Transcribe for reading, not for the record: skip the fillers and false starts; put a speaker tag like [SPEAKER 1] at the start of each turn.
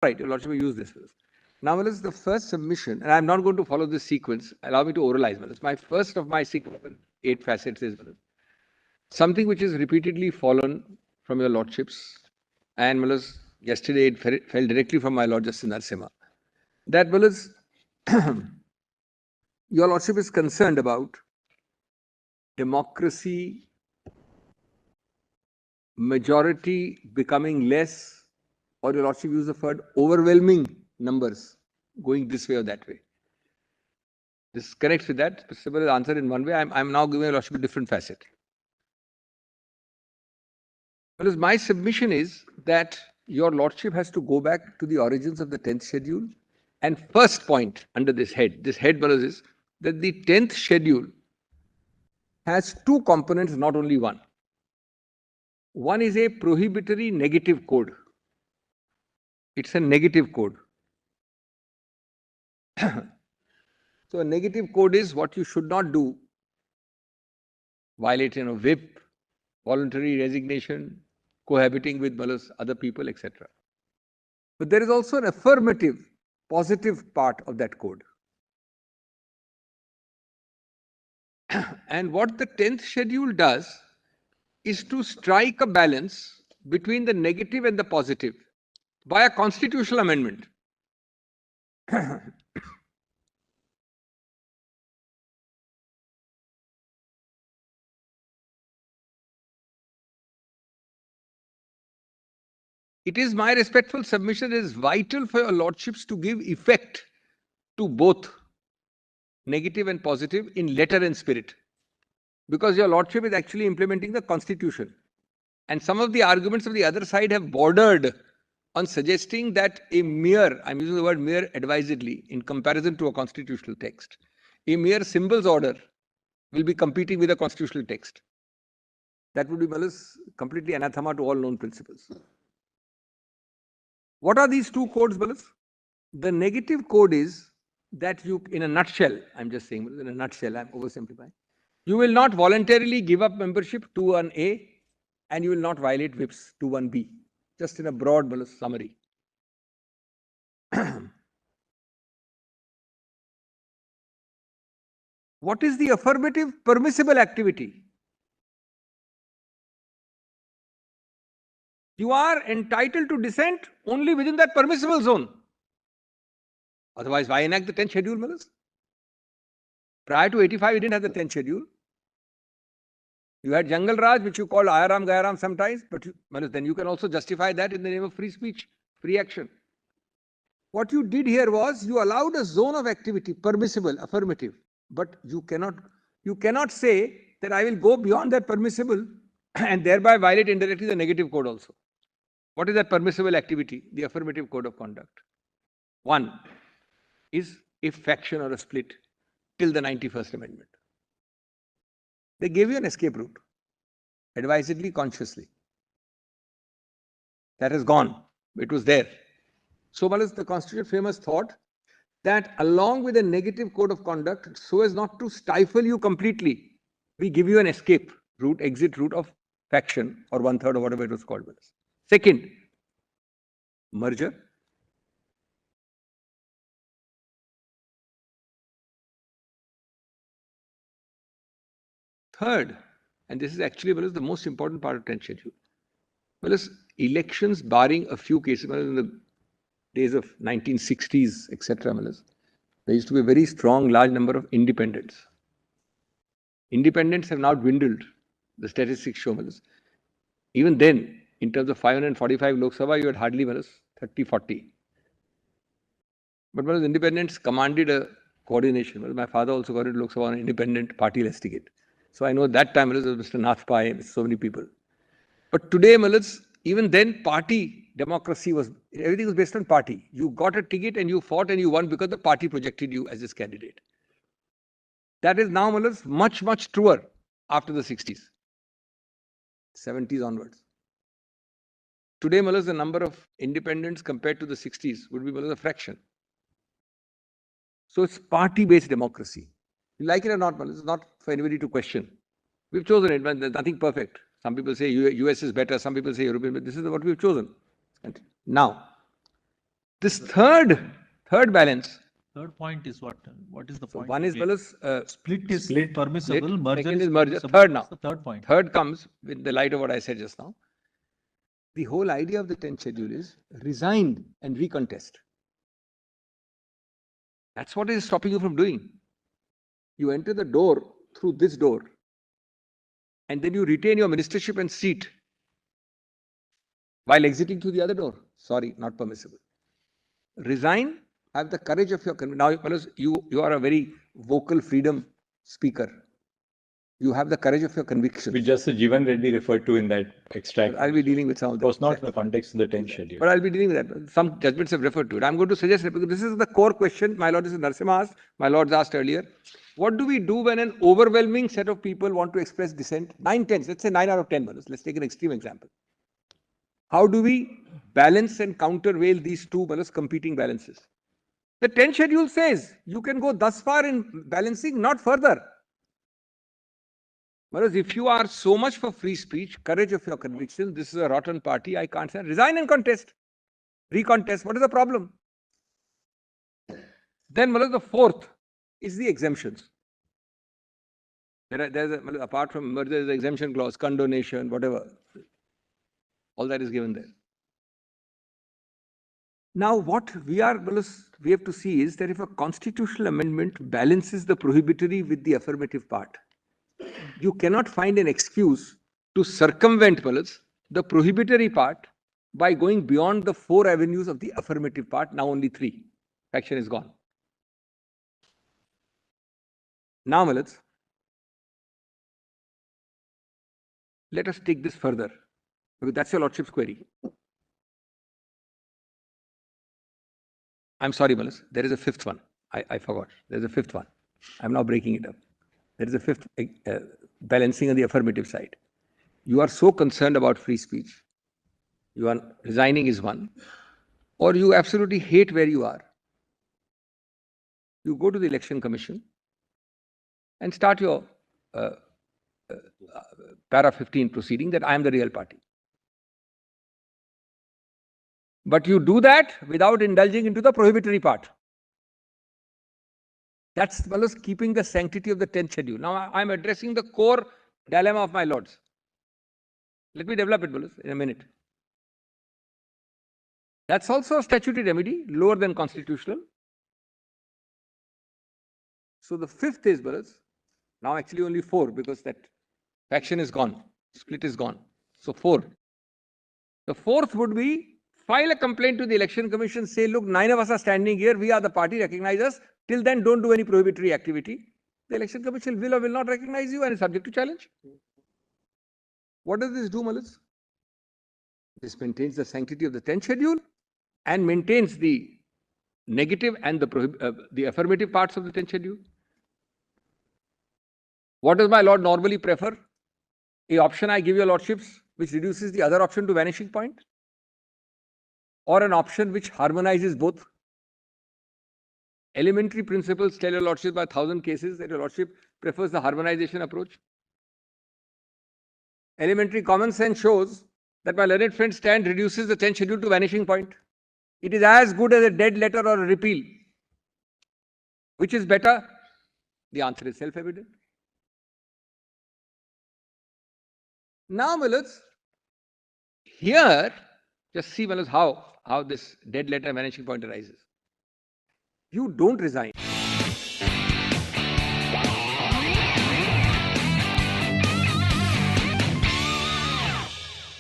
[SPEAKER 1] right, your Lordship will use this. Now, well, the first submission, and I'm not going to follow this sequence. Allow me to oralize. Well, my first of my 8 facets is something which is repeatedly fallen from your Lordships, and well, yesterday it fell directly from my Lord Justice Narasimha. That well, your Lordship is concerned about democracy, majority becoming less, or your Lordship use the word overwhelming numbers going this way or that way. This connects with that. Mr. Sibbal has answered in one way. I'm now giving your Lordship a different facet. Because my submission is that your Lordship has to go back to the origins of the 10th schedule. And first point under this head, is that the 10th schedule has two components, not only one. One is a prohibitory negative code. It's a negative code. So a negative code is what you should not do. Violating a whip, voluntary resignation, cohabiting with other people, etc. But there is also an affirmative, positive part of that code. And what the 10th schedule does is to strike a balance between the negative and the positive by a constitutional amendment. It is my respectful submission that it is vital for your Lordships to give effect to both negative and positive in letter and spirit. Because your Lordship is actually implementing the Constitution. And some of the arguments of the other side have bordered on suggesting that a mere, I'm using the word mere advisedly in comparison to a constitutional text, a mere symbols order will be competing with a constitutional text. That would be completely anathema to all known principles. What are these two codes, Balas? The negative code is that you, in a nutshell, I'm just saying, in a nutshell, I'm oversimplifying. You will not voluntarily give up membership to 1A and you will not violate whips to 1B. Just in a broad summary. What is the affirmative permissible activity? You are entitled to dissent only within that permissible zone. Otherwise, why enact the 10th schedule, Malas? Prior to 85, you didn't have the 10th schedule. You had Jungle Raj, which you called Ayaram Gayaram sometimes, but then you can also justify that in the name of free speech, free action. What you did here was you allowed a zone of activity, permissible, affirmative, but you cannot say that I will go beyond that permissible and thereby violate indirectly the negative code also. What is that permissible activity? The affirmative code of conduct. One is a faction or a split till the 91st Amendment. They gave you an escape route, advisedly, consciously. That has gone. It was there. So, the Constitution famous thought that along with a negative code of conduct, so as not to stifle you completely, we give you an escape route, exit route of faction or 1/3 or whatever it was called. Second, merger. Third, and this is actually the most important part of 10th schedule. Elections, barring a few cases, in the days of 1960s, etc., there used to be a very strong, large number of independents. Independents have now dwindled. The statistics show, even then, in terms of 545 Lok Sabha, you had hardly 30, 40. But independents commanded a coordination. My father also got into Lok Sabha on an independent party-less ticket. So I know that time it was Mr. Nath Pai, so many people. But today, even then, party democracy was, everything was based on party. You got a ticket and you fought and you won because the party projected you as its candidate. That is now, much, much truer after the 60s, 70s onwards. Today, the number of independents compared to the 60s would be a fraction. So it's party-based democracy. You like it or not, it's not for anybody to question. We've chosen it, there's nothing perfect. Some people say US is better, some people say European, but this is what we've chosen. Now, This third balance.
[SPEAKER 2] Third point is what? What is the
[SPEAKER 1] So
[SPEAKER 2] point?
[SPEAKER 1] one is
[SPEAKER 2] Split is
[SPEAKER 3] Split.
[SPEAKER 2] permissible.
[SPEAKER 1] split,
[SPEAKER 2] Merger
[SPEAKER 1] second
[SPEAKER 2] is
[SPEAKER 1] is merger.
[SPEAKER 2] permissible.
[SPEAKER 1] Third now.
[SPEAKER 2] What's the third point?
[SPEAKER 1] Third comes with the light of what I said just now. The whole idea of the 10th schedule is resign and recontest. That's what is stopping you from doing. You enter the door through this door, and then you retain your ministership and seat while exiting through the other door. Sorry, not permissible. Resign, have the courage of your conviction. Now, you are a very vocal freedom speaker. You have the courage of your conviction.
[SPEAKER 3] Which Justice Jeevan Reddy referred to in that extract.
[SPEAKER 1] I'll be dealing with some of
[SPEAKER 3] It
[SPEAKER 1] that.
[SPEAKER 3] was not in the context of the 10th schedule.
[SPEAKER 1] But I'll be dealing with that. Some judgments have referred to it. I'm going to suggest, because this is the core question my Lord Narasimha asked, my Lords asked earlier. What do we do when an overwhelming set of people want to express dissent? 9/10, let's say 9 out of 10. Let's take an extreme example. How do we balance and countervail these two competing balances? The 10th schedule says you can go thus far in balancing, not further. Whereas if you are so much for free speech, courage of your conviction, this is a rotten party, I can't say, resign and contest. Recontest, what is the problem? Then the fourth is the exemptions. Apart from merger, there's an exemption clause, condonation, whatever. All that is given there. Now, what we have to see is that if a constitutional amendment balances the prohibitory with the affirmative part, you cannot find an excuse to circumvent the prohibitory part by going beyond the 4 avenues of the affirmative part. Now only 3. Faction is gone. Now, let us take this further, because that's your Lordship's query. I'm sorry, there is a fifth one. I forgot. There's a fifth one. I'm now breaking it up. There is a fifth balancing on the affirmative side. You are so concerned about free speech. You are resigning is one. Or you absolutely hate where you are. You go to the Election Commission and start your para 15 proceeding that I am the real party. But you do that without indulging into the prohibitory part. That's keeping the sanctity of the 10th schedule. Now I'm addressing the core dilemma of my lords. Let me develop it, in a minute. That's also a statutory remedy, lower than constitutional. So the fifth is, now actually only 4, because that faction is gone, split is gone. So 4. The fourth would be file a complaint to the Election Commission, say, look, 9 of us are standing here, we are the party, recognize us. Till then, don't do any prohibitory activity. The Election Commission will or will not recognize you and is subject to challenge. What does this do, This maintains the sanctity of the 10th schedule and maintains the negative and the affirmative parts of the 10th schedule. What does my Lord normally prefer? A option I give your Lordships which reduces the other option to vanishing point? Or an option which harmonizes both? Elementary principles tell your Lordship by 1,000 cases that your Lordship prefers the harmonization approach. Elementary common sense shows that my learned friend stand reduces the 10th schedule to vanishing point. It is as good as a dead letter or a repeal. Which is better? The answer is self-evident. Now, here, just see, how this dead letter vanishing point arises. You don't resign.